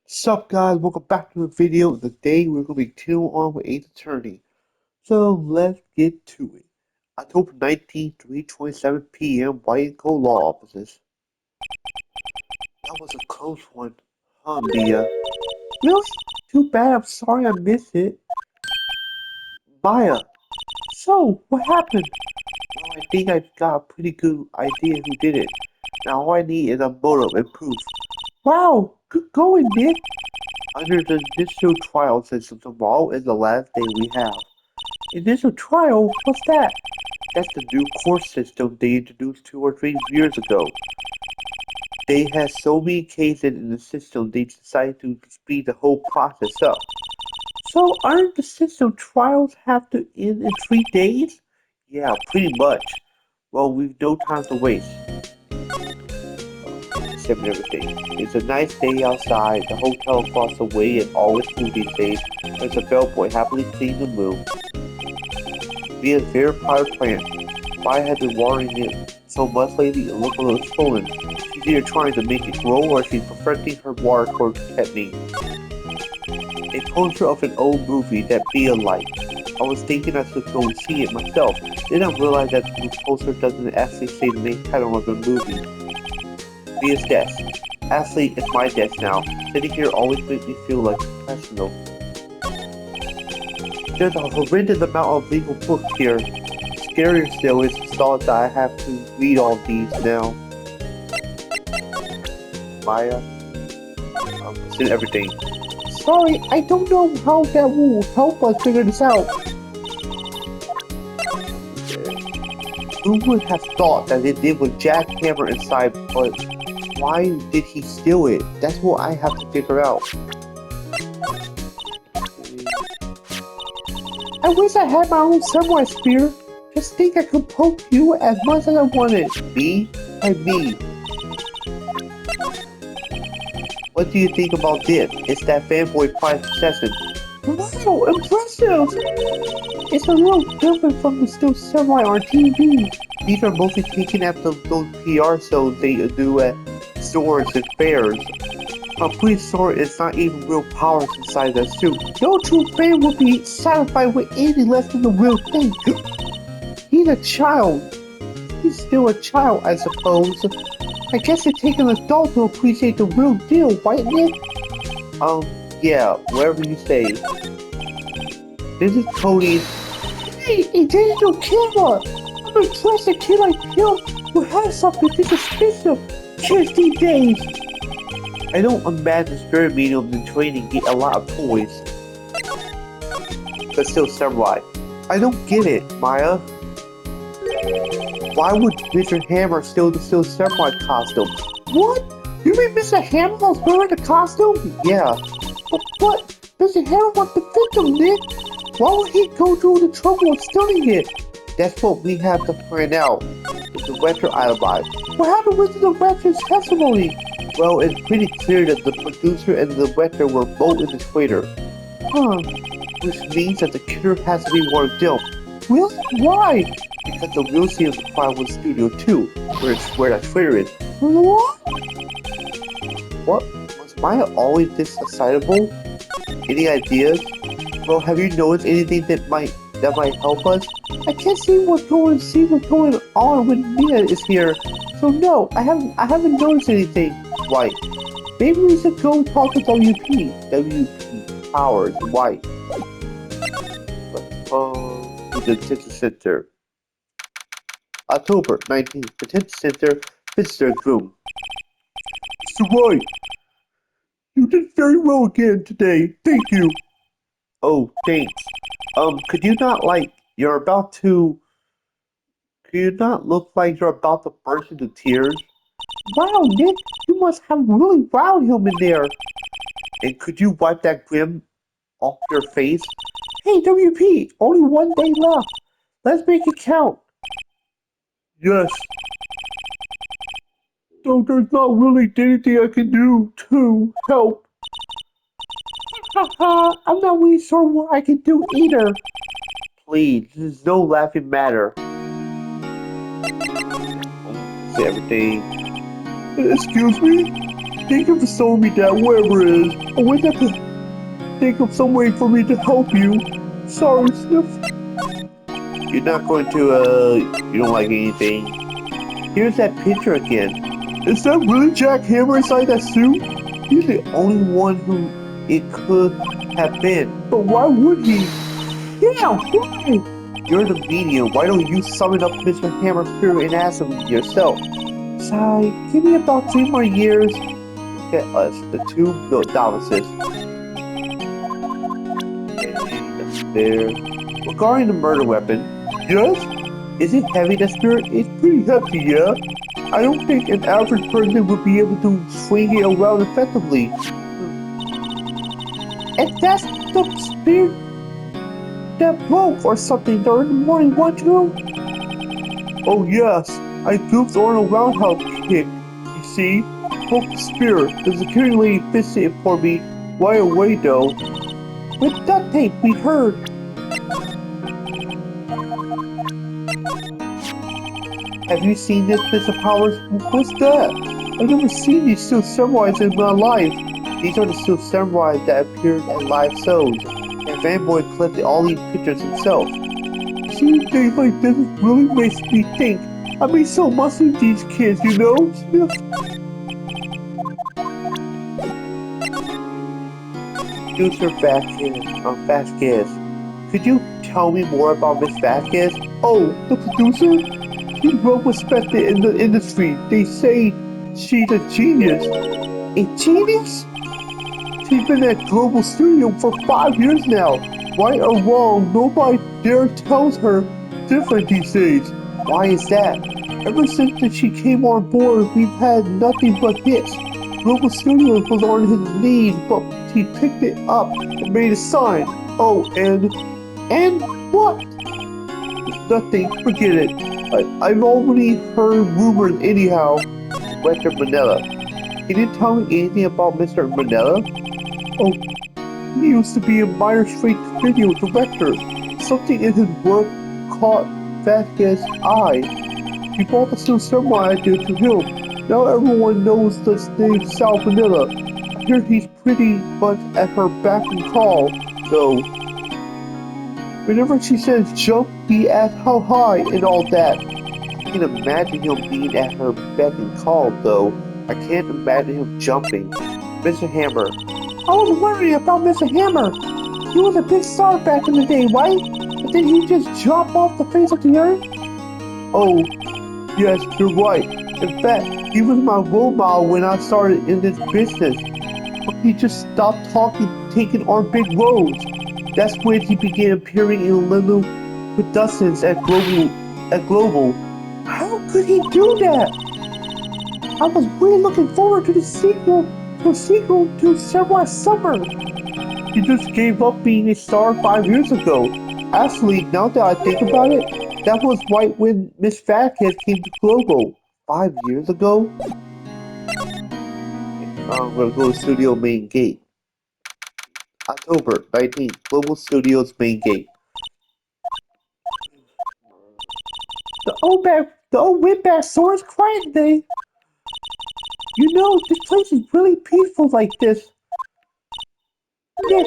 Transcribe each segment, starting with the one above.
Sup guys, welcome back to the video. Today we're going to be continuing on with 8th Attorney. So let's get to it. October 19th, 3:27 p.m. White and Cold Law Offices. That was a close one, huh, Mia? Really? Too bad, I'm sorry I missed it. Maya, so what happened? Well, I think I've got a pretty good idea who did it. Now all I need is a motive and proof. Wow, good going, Nick. Under the initial trial system, tomorrow is the last day we have. Initial trial? What's that? That's the new court system they introduced 2 or 3 years ago. They had so many cases in the system they decided to speed the whole process up. So aren't the system trials have to end in 3 days? Yeah, pretty much. Well, we've no time to waste. Except everything. It's a nice day outside, the hotel across the way is always full these days. There's a bellboy happily cleaning the room. Mia's very proud plant. Maya has been watering it so much lately it looks a little swollen. She's either trying to make it grow or she's perfecting her water technique. A poster of an old movie that Mia liked. I was thinking I should go see it myself. Then I realized that the poster doesn't actually say the main title of the movie. Mia's desk. Actually, it's my desk now. Sitting here always makes me feel like a professional. There's a horrendous amount of legal books here. Scarier still is the thought that I have to read all these now. Maya, consider everything. Sorry, I don't know how that will help us figure this out. Who would have thought that it did with jackhammer inside, but why did he steal it? That's what I have to figure out. I wish I had my own samurai spear. Just think I could poke you as much as I wanted. Me? And me. What do you think about this? It's that fanboy prize possession. Wow, impressive! It's a little different from the still samurai on TV. These are mostly taken after those PR shows they do at stores and fairs. I'm pretty sure it's not even real powers inside that suit. No true fan would be satisfied with anything less than the real thing. He's a child. He's still a child, I suppose. I guess it takes an adult to appreciate the real deal, right, Nick? Yeah, whatever you say. This is Cody's. Hey, a digital camera! I'm impressed a kid like him who has something this expensive. Kids these days. I don't imagine spirit mediums in training get a lot of toys. But still samurai. I don't get it, Maya. Why would Mr. Hammer steal the Steel Samurai costume? What? You mean Mr. Hammer was wearing the costume? Yeah. But Mr. Hammer was the victim, Nick. Why would he go through the trouble of stealing it? That's what we have to find out. It's the Rector alibi. What happened with the Rector's testimony? Well, it's pretty clear that the producer and the Rector were both in the equator. Huh. Which means that the killer has to be one of them. Really? Why? Because the real scene of the crime was Studio 2, where that Twitter is. What? What? Was Maya always this excitable? Any ideas? Well, have you noticed anything that might help us? I can't see what's going on when Mia is here. So no, I haven't noticed anything. Right. Maybe we should go talk to WP. WP Powers, White. To the Detention Center. October 19th, Detention Center, Visitor Room. Mr. Wright, you did very well again today. Thank you. Oh, thanks. Could you not look like you're about to burst into tears? Wow, Nick, you must have really wowed him in there. And could you wipe that grin off your face? Hey, WP, only one day left. Let's make it count. Yes. Though there's not really anything I can do to help. Haha, I'm not really sure what I can do either. Please, this is no laughing matter. Say everything. Excuse me? Thank you for showing me that, wherever it is. I wish I could think of some way for me to help you. Sorry, Sniff. You're not going to, you don't like anything. Here's that picture again. Is that really Jack Hammer inside that suit? He's the only one who it could have been. But why would he? Yeah, why? You're the medium. Why don't you summon up Mr. Hammer Spirit and ask him yourself? Sigh, give me about 3 more years. Look at us, the two novices. There. Regarding the murder weapon, yes? Is it heavy, the spirit? It's pretty hefty, yeah? I don't think an average person would be able to swing it around effectively. And that's the spirit that broke or something during the morning, what you? Oh yes, I goofed on a roundhouse kick. You see? Broke the spirit. The security lady fixed it for me right away though. With duct tape, we heard. Have you seen this, Mr. Powers? What's that? I've never seen these steel samurais in my life. These are the steel samurais that appeared at live shows. And Fanboy collected all these pictures himself. Seeing things like this really makes me think. I mean so much of these kids, you know? Sniff. Producer Vasquez. Could you tell me more about Miss Vasquez? Oh, the producer? She's well respected in the industry. They say she's a genius. A genius? She's been at Global Studio for 5 years now. Right or wrong, nobody dare tells her different these days. Why is that? Ever since that she came on board, we've had nothing but hits. Global Studios was on his knees, but he picked it up and made a sign. Oh, and what? Nothing, forget it. I've already heard rumors anyhow. Mr. Manila. Can you tell me anything about Mr. Manila? Oh, he used to be a minor straight video director. Something in his work caught Vasquez's eye. He brought the Steel Samurai idea to him. Now everyone knows the name Sal Manila. I hear he's pretty much at her beck and call, though. Whenever she says jump, he asks how high and all that. I can imagine him being at her beck and call, though. I can't imagine him jumping. Mr. Hammer. I was wondering about Mr. Hammer. He was a big star back in the day, right? But did he just drop off the face of the earth? Oh, yes, you're right. In fact, he was my role model when I started in this business. But he just stopped talking, taking on big roles. That's when he began appearing in little productions at Global. How could he do that? I was really looking forward to the sequel to Samurai Summer. He just gave up being a star 5 years ago. Actually, now that I think about it, that was right when Miss Vasquez came to Global. 5 years ago? We'll go to Studio Main Gate. October 19th, Global Studios Main Gate. The old windbag store is quiet today. You know, this place is really peaceful like this. Yeah,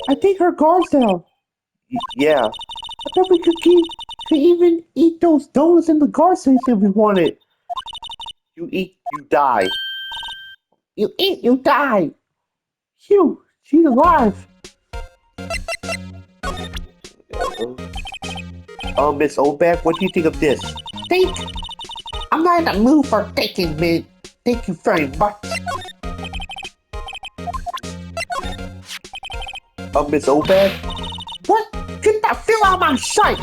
I think her guard's down. Yeah. I bet we could even eat those donuts in the guard station if we wanted. You eat, you die. You eat, you die. Phew, she's alive. Miss Oldback, what do you think of this? Think? I'm not in the mood for thinking, man. Thank you very much. Miss Oldback? What? Get that fill out of my sight!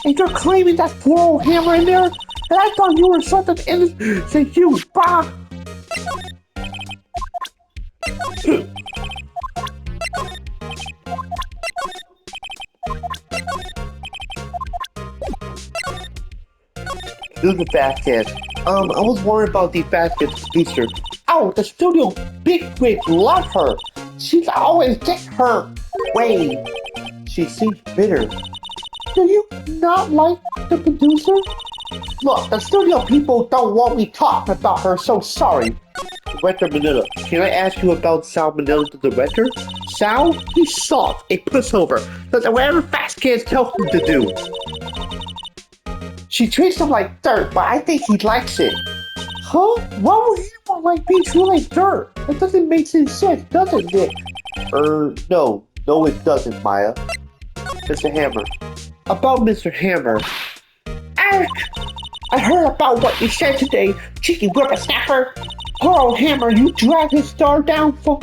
And you're claiming that poor old Hammer in there? And I thought you were something innocent, you bah! Do the Vasquez. I was worried about the Vasquez producer. Oh, the studio bigwigs love her. She's always get her way. She seems bitter. Do you not like the producer? Look, the studio people don't want me talking about her, so sorry. Director Manila, can I ask you about Sal Manila the director? Sal? He's soft, a pushover. Does whatever fast kids tell him to do. She treats him like dirt, but I think he likes it. Huh? Why would anyone like being treated like dirt? That doesn't make any sense, does it, Nick? No. No, it doesn't, Maya. Mr. Hammer. About Mr. Hammer. Eric! I heard about what you said today, cheeky whippersnapper. Poor old Hammer, you dragged his star down from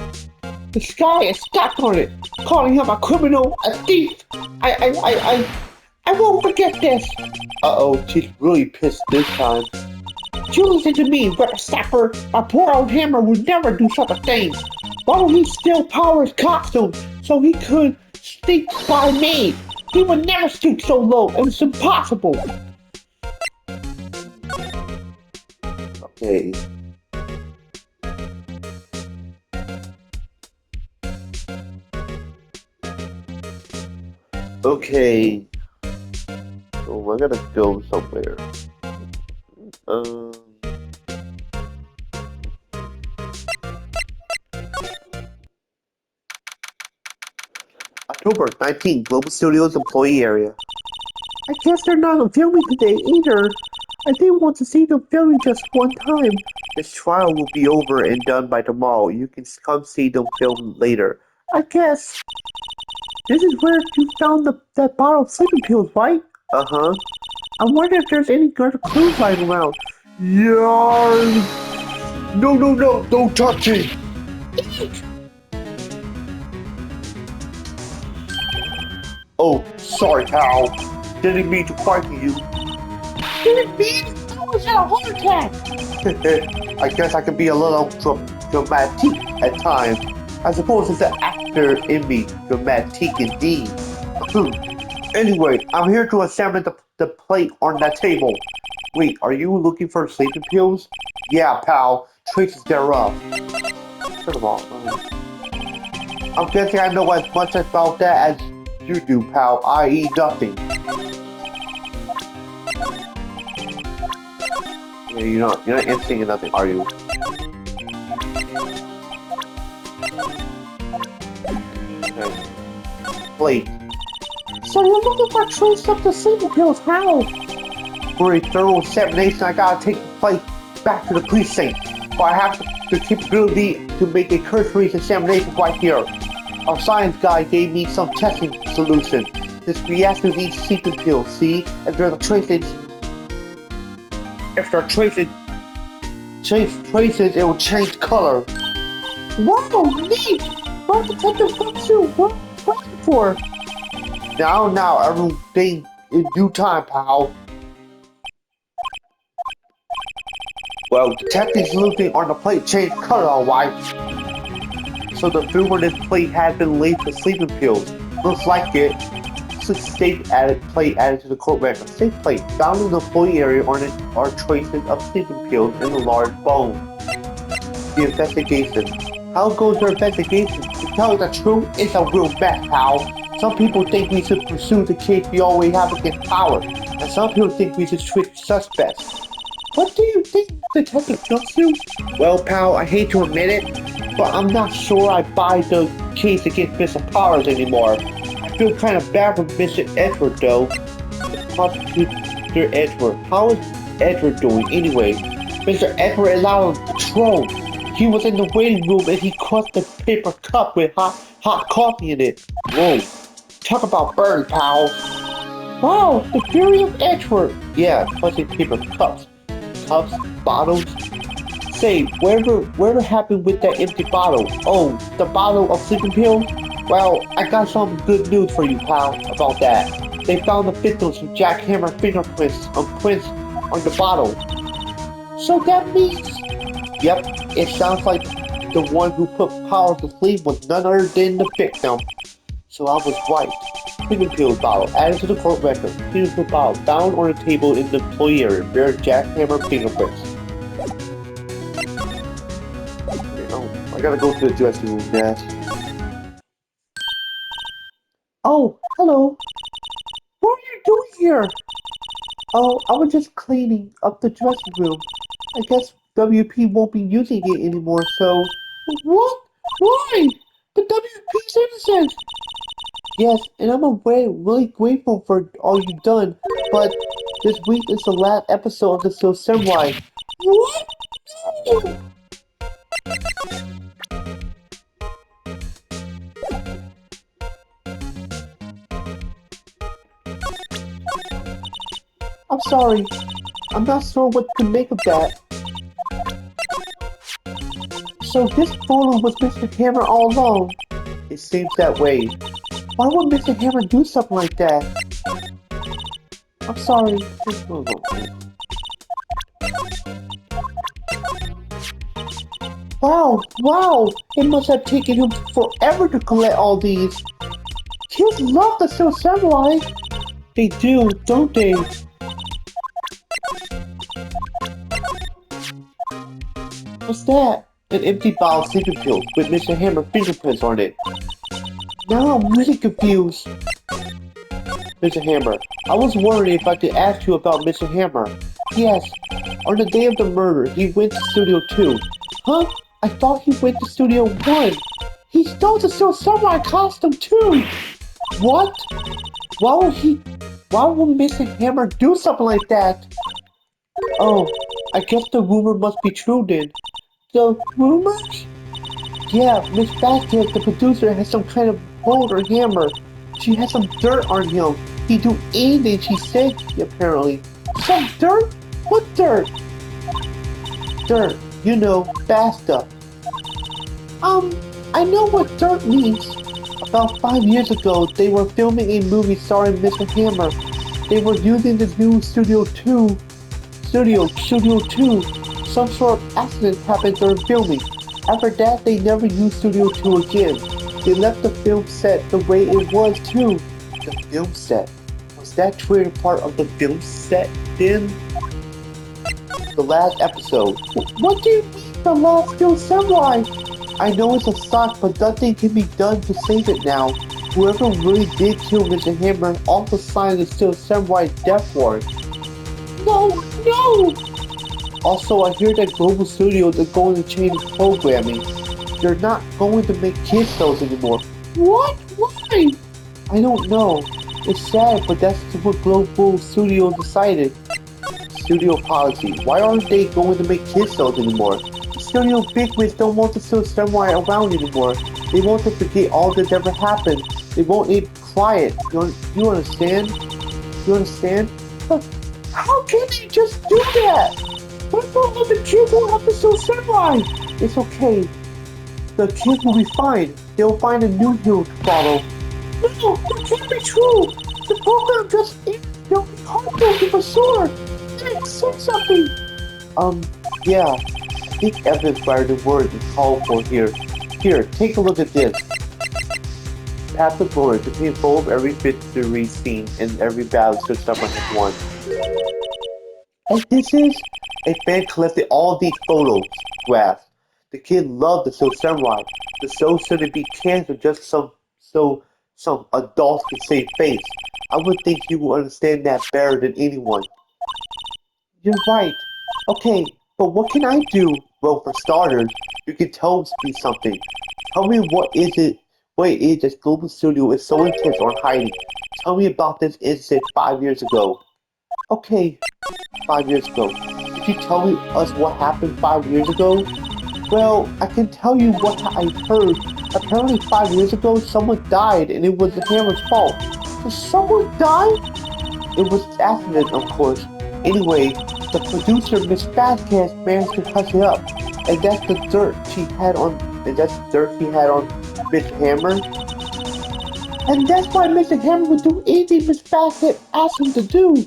the sky and stepped on it, calling him a criminal, a thief. I won't forget this. Uh-oh, she's really pissed this time. You listen to me, whippersnapper. My poor old Hammer would never do such a thing. Why would he steal Power's costume so he could sneak by me? He would never stoop so low. It was impossible. Okay. Okay. So we're gonna go somewhere. October 19th, Global Studios employee area. I guess they're not filming today either. I didn't want to see them filming just one time. This trial will be over and done by tomorrow. You can come see them film later. I guess. This is where you found that bottle of sleeping pills, right? Uh-huh. I wonder if there's any other clues lying around. Yarn! No, don't touch it! Oh, sorry, pal. Didn't mean to frighten you. Didn't mean? I almost had a heart attack. I guess I can be a little dramatic at times. I suppose it's the actor in me, dramatic indeed. Anyway, I'm here to examine the plate on that table. Wait, are you looking for sleeping pills? Yeah, pal. Traces thereof. First of all, I'm guessing I know as much about that as you do, pal, i.e. nothing. Yeah, you're not interested in nothing, are you? Okay. Plate. So you're looking for trace of the sleeping pills, how? For a thorough examination, I gotta take the plate back to the precinct. But I have the capability to make a cursory examination right here. Our science guy gave me some testing solution. This reacts to these sleeping pills, see? If there are traces, traces, it will change color. Wow, neat! What detective swimsuit? What are you looking for? Now, everything in due time, pal. Well, detecting solution on the plate changed color, alright. So the food on this plate had been laced with sleeping pills. Looks like it. Safe plate added to the court record. Safe plate found in the employee area are traces of sleeping pills in the large bone. The investigation. How goes your investigation? To tell you the truth, it's a real mess, pal. Some people think we should pursue the case we always have against Power, and some people think we should trick suspects. What do you think, Detective Gunsu? Well, pal, I hate to admit it, but I'm not sure I buy the case against Mr. Powers anymore. I feel kind of bad for Mr. Edward, though. Prosecutor Edward. How is Edward doing anyway? Mr. Edward allowed him to troll. He was in the waiting room and he crushed the paper cup with hot coffee in it. Whoa. Talk about burn, pal. Wow, the fury of Edward. Yeah, crushing paper cups. Cups? Bottles? Say, whatever happened with that empty bottle? Oh, the bottle of sleeping pills? Well, I got some good news for you, pal, about that. They found the victims from Jack Hammer fingerprints prints on the bottle. So that means... Yep, it sounds like the one who put Power to sleep was none other than the victim. So I was right. Sleeping pill bottle added to the court record. Sleeping pill bottle found on the table in the employee area bear Jack Hammer fingerprints. I gotta go to the dressing room now. Oh, hello. What are you doing here? Oh, I was just cleaning up the dressing room. I guess WP won't be using it anymore, so... What? Why? The WP's innocent! Yes, and I'm really grateful for all you've done, but this week is the last episode of the Still Samurai. What? No! I'm sorry. I'm not sure what to make of that. So this photo was Mr. Hammer all along. It seems that way. Why would Mr. Hammer do something like that? I'm sorry. Wow! It must have taken him forever to collect all these. Kids love the Still Samurai. They do, don't they? What's that? An empty bottle of sleeping pills with Mr. Hammer fingerprints on it. Now I'm really confused. Mr. Hammer, I was wondering if I could ask you about Mr. Hammer. Yes, on the day of the murder, he went to Studio 2. Huh? I thought he went to Studio 1. He stole the Still Samurai costume too! What? Why would Mr. Hammer do something like that? Oh, I guess the rumor must be true then. The rumors? Yeah, Miss Vasquez, the producer, has some kind of hold or hammer. She has some dirt on him. He'd do anything she said, apparently. Some dirt? What dirt? Dirt. You know, bad stuff. I know what dirt means. About 5 years ago, they were filming a movie starring Mr. Hammer. They were using the new Studio 2. Some sort of accident happened during filming. After that, they never used Studio 2 again. They left the film set the way it was too. The film set? Was that trailer part of the film set then? The last episode. What do you mean the last Still Samurai? I know it's a sock, but nothing can be done to save it now. Whoever really did kill Mr. Hammer also signed the Still Samurai death warrant. No! Also, I hear that Global Studios are going to change programming. They're not going to make kids shows anymore. What? Why? I don't know. It's sad, but that's what Global Studios decided. Studio policy. Why aren't they going to make kids shows anymore? Studio bigwigs don't want the Still Samurai around anymore. They want to forget all that ever happened. They won't need quiet. You understand? You understand? But how can they just do that? What about all the kids who have the Still Samurai? It's okay. The kids will be fine. They'll find a new hero to follow. No, that can't be true. The program just they'll be heartbroken for sure. Hey, say something. Yeah. I think evidence-guarded word is called for here. Here, take a look at this. Pass the bullet to paint full of every victory scene and every battle so someone has won. And this is a fan collected all these photographs. The kid loved the Still Samurai. The show shouldn't be canceled just some adults can save face. I would think you will understand that better than anyone. You're right. Okay, but what can I do? Well, for starters, you can tell me something. Tell me what it is that Global Studio is so intense on hiding. Tell me about this incident 5 years ago. Okay, 5 years ago. Did you tell us what happened 5 years ago? Well, I can tell you what I heard. Apparently 5 years ago, someone died and it was the Hammer's fault. Did someone die? It was an accident, of course. Anyway, the producer, Miss Vasquez, managed to touch it up. And that's the dirt he had on Mr. Hammer. And that's why Mr. Hammer would do anything Miss Vasquez asked him to do.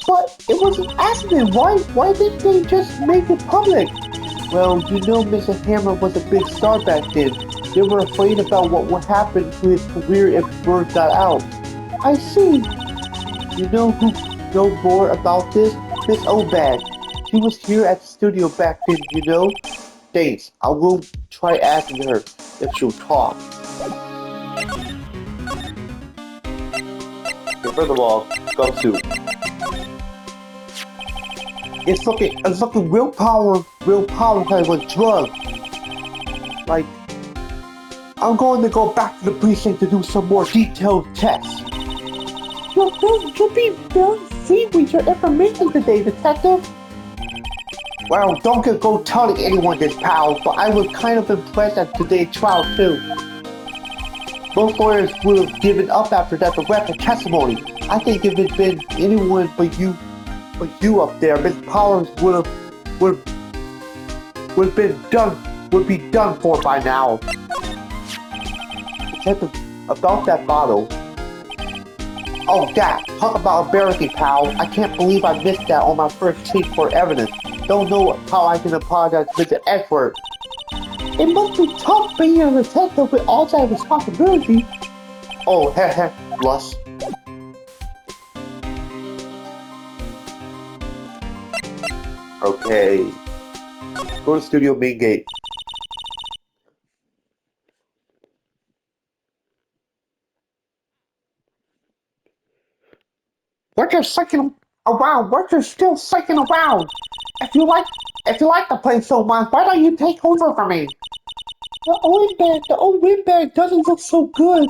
But it was an accident. Why didn't they just make it public? Well, you know Mr. Hammer was a big star back then. They were afraid about what would happen to his career if word got out. I see. You know who knows more about this? Miss Obag. She was here at the studio back then, you know? Thanks. I will try asking her if she'll talk. Okay, first of all, go to. It's looking real power kind of a drug. Like, I'm going to go back to the precinct to do some more detailed tests. You'll be very free with your information today, Detective. Well, don't go telling anyone this, pal, but I was kind of impressed at today's trial, too. Most lawyers would have given up after that direct testimony. I think if it'd been anyone but you up there, Miss Powers would be done for by now. Detective, about that bottle. Oh, that. Talk about embarrassing, pal. I can't believe I missed that on my first check for evidence. Don't know how I can apologize to Mr. Edward. It must be tough being a detective with all that responsibility. Oh, heh, blush. Okay. Go to studio main gate. We're just cycling around. We're just still cycling around. If you like the place so much, why don't you take over for me? The old windbag doesn't look so good.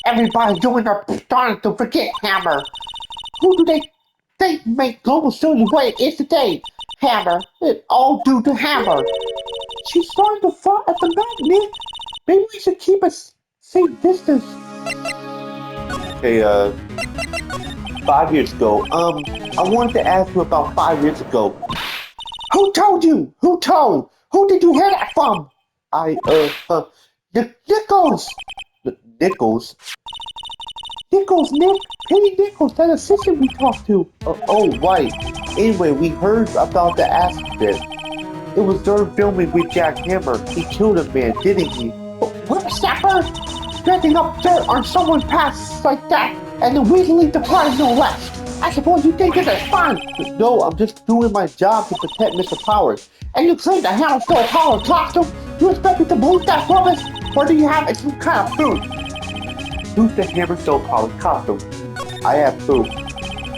Everybody's doing their starting to forget Hammer. Who do they make Global Studio what it is today? Hammer. It's all due to Hammer. She's starting to fly at the magnet. Maybe we should keep a safe distance. Hey, 5 years ago. I wanted to ask you about 5 years ago. Who told you? Who told? Who did you hear that from? Nichols. Nichols? Nichols, Nick. Hey, Nichols, that assistant we talked to. Oh, right. Anyway, we heard about the accident. It was during filming with Jack Hammer. He killed a man, didn't he? Whippersnapper? Dragging up dirt on someone's past like that, and then weaseling the prize no less. I suppose you think this is fun. No, I'm just doing my job to protect Mr. Powers. And you claim the Hammer stole a power costume? You expect me to believe that rubbish? Or do you have some kind of proof? Proof the Hammer stole Powers' costume. I have proof.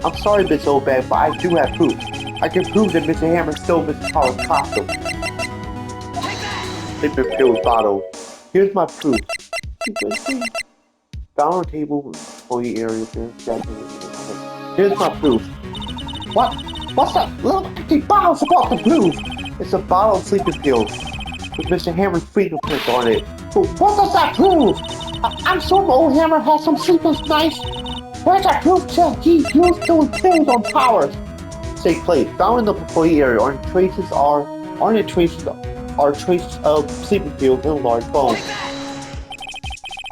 I'm sorry, Miss Obed, but I do have proof. I can prove that Mr. Hammer stole Mr. Powers' costume. Sleeping pills bottle. Here's my proof. Down on the table, employee area there. Here's my proof. What? What's that little empty bottle supposed to prove? It's a bottle of sleeping pills with Mr. Hammer's fingerprint on it. But what does that prove? I'm sure the old Hammer has some sleepless nights. Where's that proof that he used those pills on Powers? Safe place. Found in the employee area are traces of sleeping pills in a large bone.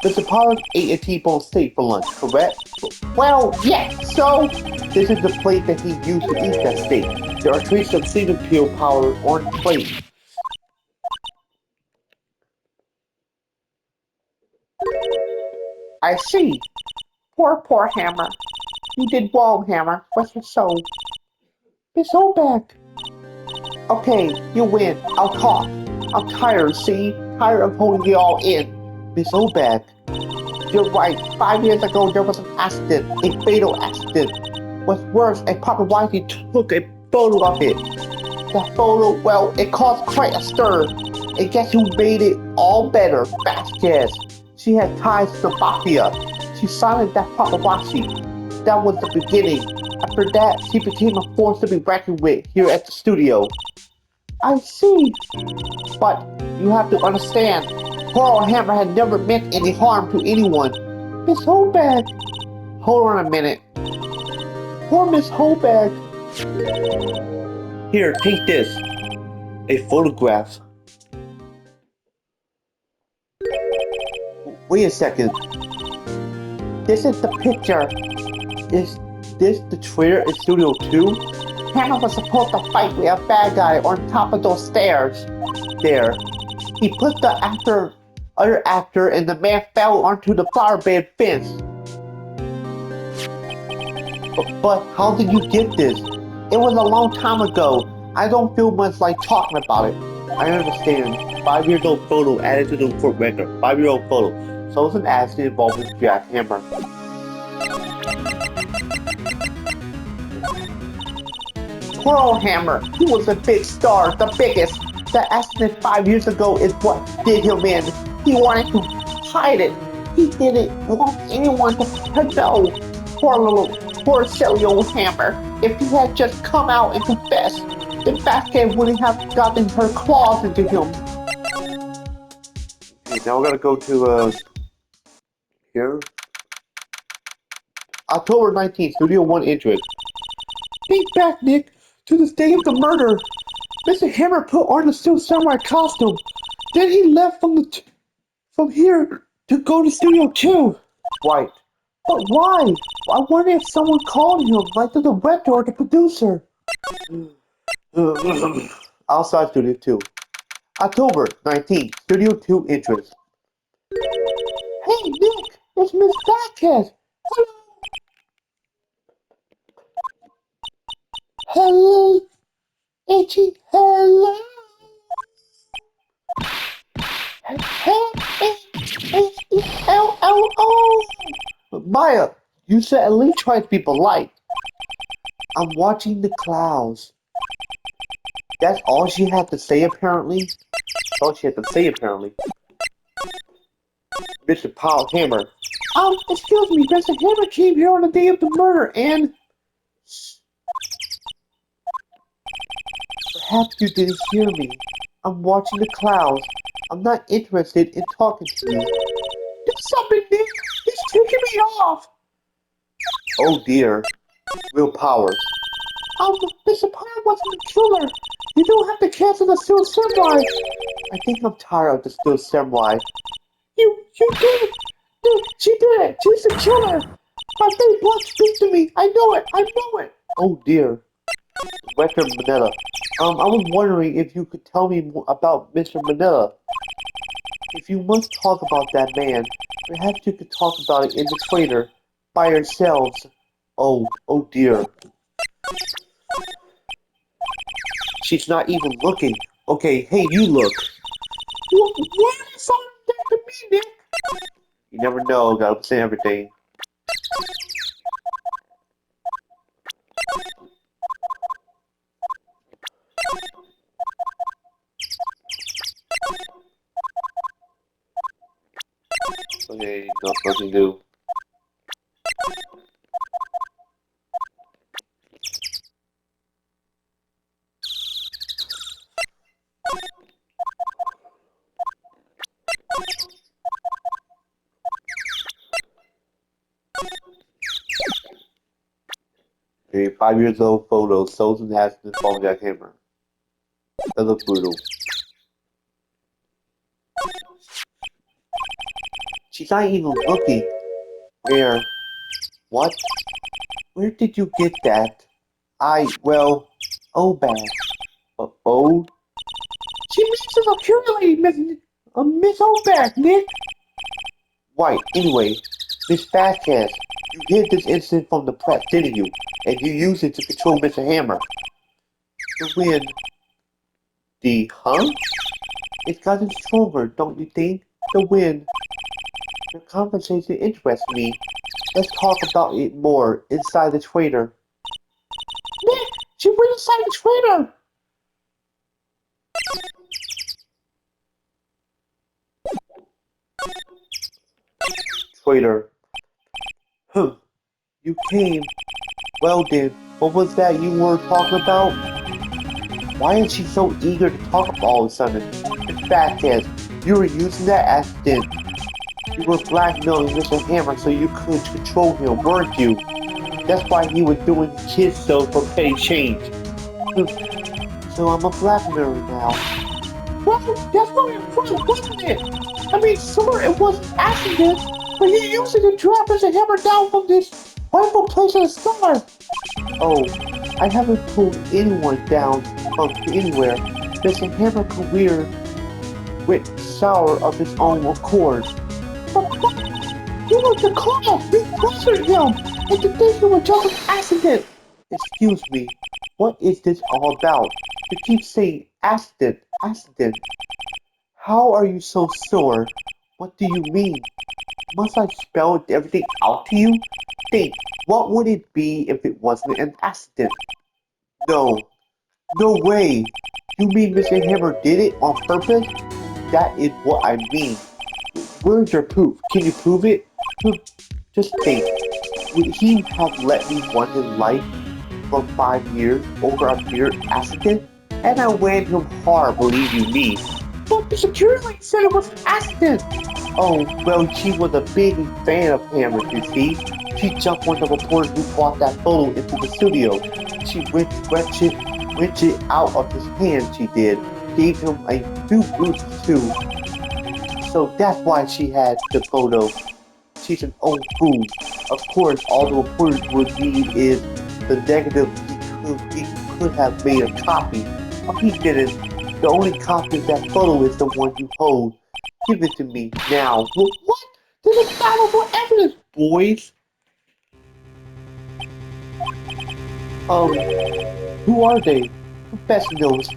Mr. Powers ate a T-bone steak for lunch, correct? Well, yes, so this is the plate that he used to eat that steak. There are traces of sleeping pill powder on the plate. I see. Poor Hammer. You did wrong, Hammer. What's your soul? Miss Obeck. Okay, you win. I'll talk. I'm tired, see? Tired of holding you all in. Miss Obeck. You're right. 5 years ago, there was an accident. A fatal accident. What's worse, a paparazzi took a photo of it. That photo, well, it caused quite a stir. And guess who made it all better? Vasquez. She had ties to the mafia. She silenced that paparazzi. That was the beginning. After that, she became a force to be reckoned with here at the studio. I see. But you have to understand, Coral Hammer had never meant any harm to anyone. Miss Holbag. Hold on a minute. Poor Miss Holbag. Here, take this. A photograph. Wait a second. This is the picture. Is this the trailer in Studio 2? Hammer was supposed to fight with a bad guy on top of those stairs. There. He put the other actor and the man fell onto the flower bed fence. But how did you get this? It was a long time ago. I don't feel much like talking about it. I understand. 5-year-old photo added to the court record. 5-year-old photo. So it's an accident involving Jack Hammer. Pearl Hammer. He was a big star, the biggest. That accident 5 years ago is what did him in. He wanted to hide it. He didn't want anyone to know. Poor silly old Hammer. If he had just come out and confessed, then Batcat wouldn't have gotten her claws into him. Okay, now we're gonna go to here. October 19th, Studio One entrance. Think back, Nick, to the day of the murder. Mr. Hammer put on the Steel Samurai costume. Then he left from here to go to Studio 2. Right. But why? I wonder if someone called him, like the director or the producer. Outside Studio 2. October 19th, Studio 2 entrance. Hey, Nick, it's Miss Batcat. Hello. Hello, Itchy. Hello. H-E-L-L-O. Maya, you said at least try to be polite. I'm watching the clouds. That's all she had to say, apparently. That's all she had to say, apparently. Mr. Paul Hammer. Excuse me, Mr. Hammer came here on the day of the murder, and... Perhaps you didn't hear me. I'm watching the clouds. I'm not interested in talking to you. Do something, Nick! He's taking me off! Oh dear. Real power. Mr. Power wasn't the killer. You don't have to cancel the Steel Samurai. I think I'm tired of the Steel Samurai. You did it! Nick, she did it! She's the killer! My fake blood speaks to me! I know it! I know it! Oh dear. Director Manila. I was wondering if you could tell me more about Mr. Manila. If you must talk about that man, perhaps you could talk about it in the trailer, by yourselves. Oh dear. She's not even looking. Okay, hey, you look. Why are you saying that to me, Nick? You never know, gotta say everything. Okay, nothing new. Okay, 5 years old photo, Susan has the phone jackhammer. That looks brutal. She's not even looking. Where? What? Where did you get that? Oh, bad. Oh? She means to securely, Miss Oback, Nick. Right, anyway, Miss Fastcast, you hid this incident from the press, didn't you? And you used it to control Mr. Hammer. To win. It's gotten stronger, don't you think? The win. Your conversation interests me. Let's talk about it more inside the trailer. Nick, she went inside the trailer. Trailer. You came. Well then, what was that you were talking about? Why is she so eager to talk all of a sudden? In fact, you were using that accident. You were blackmailing Mr. Hammer so you could control him, weren't you? That's why he was doing kid stuff for petty change. So I'm a blackmailer now. Well, that's what it was, wasn't it? I mean, sure, it was an accident, but you used it to drop Mr. Hammer down from this wonderful place in the star. Oh, I haven't pulled anyone down from anywhere. Mr. Hammer's career went sour of his own accord. But you were the cause! You pressured him! And to think it was just an accident! Excuse me, what is this all about? You keep saying accident. How are you so sure? What do you mean? Must I spell everything out to you? Think, what would it be if it wasn't an accident? No, No way! You mean Mr. Hammer did it on purpose? That is what I mean. Where's your proof? Can you prove it? Hmm, just think. Would he have let me run his life for 5 years over a mere accident? And I went him hard, believe you me. But the security lady said it was an accident. Oh, well, she was a big fan of Hammer, you see. She jumped on the reporter who brought that photo into the studio. She wrenched it out of his hand, she did. Gave him a few bruises, too. So that's why she had the photo. She's an old fool. Of course, all the reporters would need is the negative he could have made a copy. But he didn't. The only copy of that photo is the one you hold. Give it to me now. What? There's a battle for evidence, boys. Um, who are they? Professionals.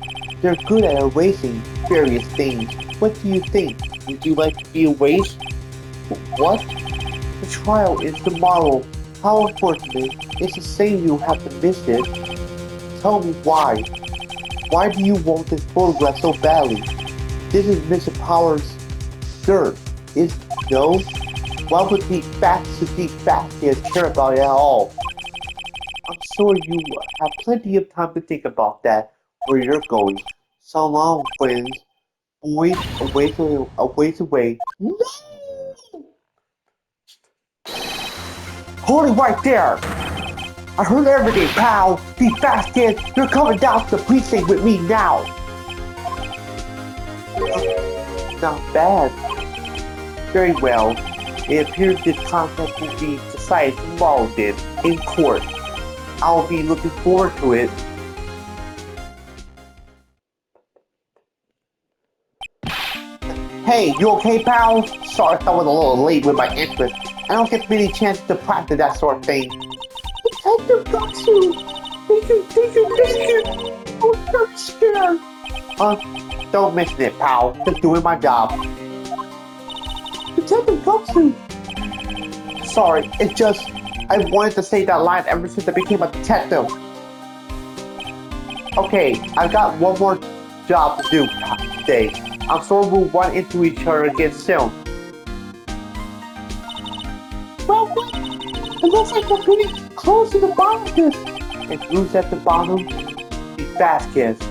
They're good at erasing various things. What do you think? Would you like to be erased? What? The trial is tomorrow. How unfortunate. It's a shame you have to miss it. Tell me why. Why do you want this photograph so badly? This is Mr. Powers' dirt. Is no? Why would the fat kids care about it at all? I'm sure you have plenty of time to think about that, where you're going. So long, friends. Boys, a ways away. No! Hold it right there! I heard everything, pal! These fast kids, you're coming down to the precinct with me now! Not bad. Very well. It appears this contest will be decided tomorrow then, in court. I'll be looking forward to it. Hey, you okay, pal? Sorry if I was a little late with my interest. I don't get many chances to practice that sort of thing. Detective Gatsu! Thank you. I'm so scared. Don't mention it, pal. Just doing my job. Detective Gatsu! Sorry, it's just I wanted to say that line ever since I became a detective. Okay, I've got one more job to do today. I'm sure we'll run into each other again soon. Well, it looks like we're getting close to the bottom of this. And who's at the bottom? The fast kids.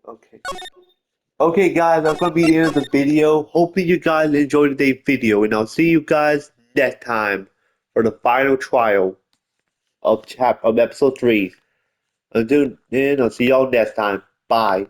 Okay. Okay guys, that's gonna be the end of the video. Hoping you guys enjoyed today's video, and I'll see you guys next time for the final trial of episode 3. Until then, I'll see y'all next time. Bye.